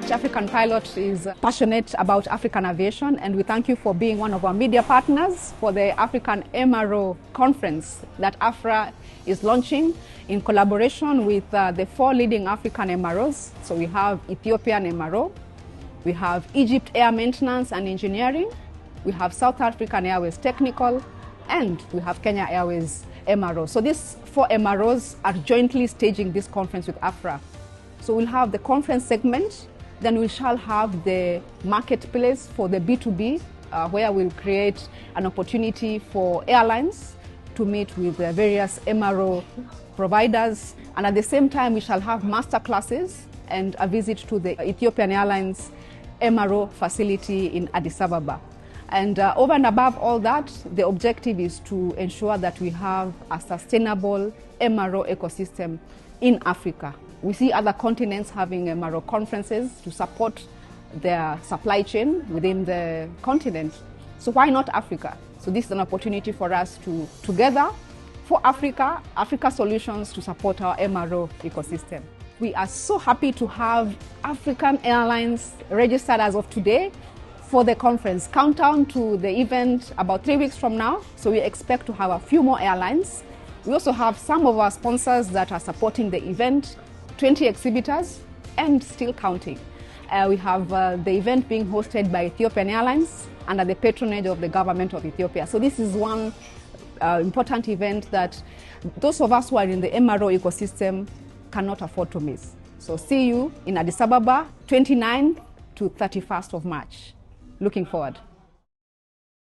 Each African pilot is passionate about African aviation, and we thank you for being one of our media partners for the African MRO conference that AFRAA is launching in collaboration with the 4 leading African MROs. So we have Ethiopian MRO, we have EgyptAir Maintenance and Engineering, we have South African Airways Technical, and we have Kenya Airways MRO. So these 4 MROs are jointly staging this conference with AFRAA. So we'll have the conference segment, then we shall have the marketplace for the B2B, where we'll create an opportunity for airlines to meet with the various MRO providers. And at the same time, we shall have masterclasses and a visit to the Ethiopian Airlines MRO facility in Addis Ababa. And over and above all that, the objective is to ensure that we have a sustainable MRO ecosystem in Africa. We see other continents having MRO conferences to support their supply chain within the continent. So why not Africa? So this is an opportunity for us to, together, for Africa solutions to support our MRO ecosystem. We are so happy to have African Airlines registered as of today for the conference. Countdown to the event about 3 weeks from now, so we expect to have a few more airlines. We also have some of our sponsors that are supporting the event, 20 exhibitors, and still counting. We have the event being hosted by Ethiopian Airlines under the patronage of the government of Ethiopia. So this is one important event that those of us who are in the MRO ecosystem cannot afford to miss. So see you in Addis Ababa, 29th to 31st of March. Looking forward.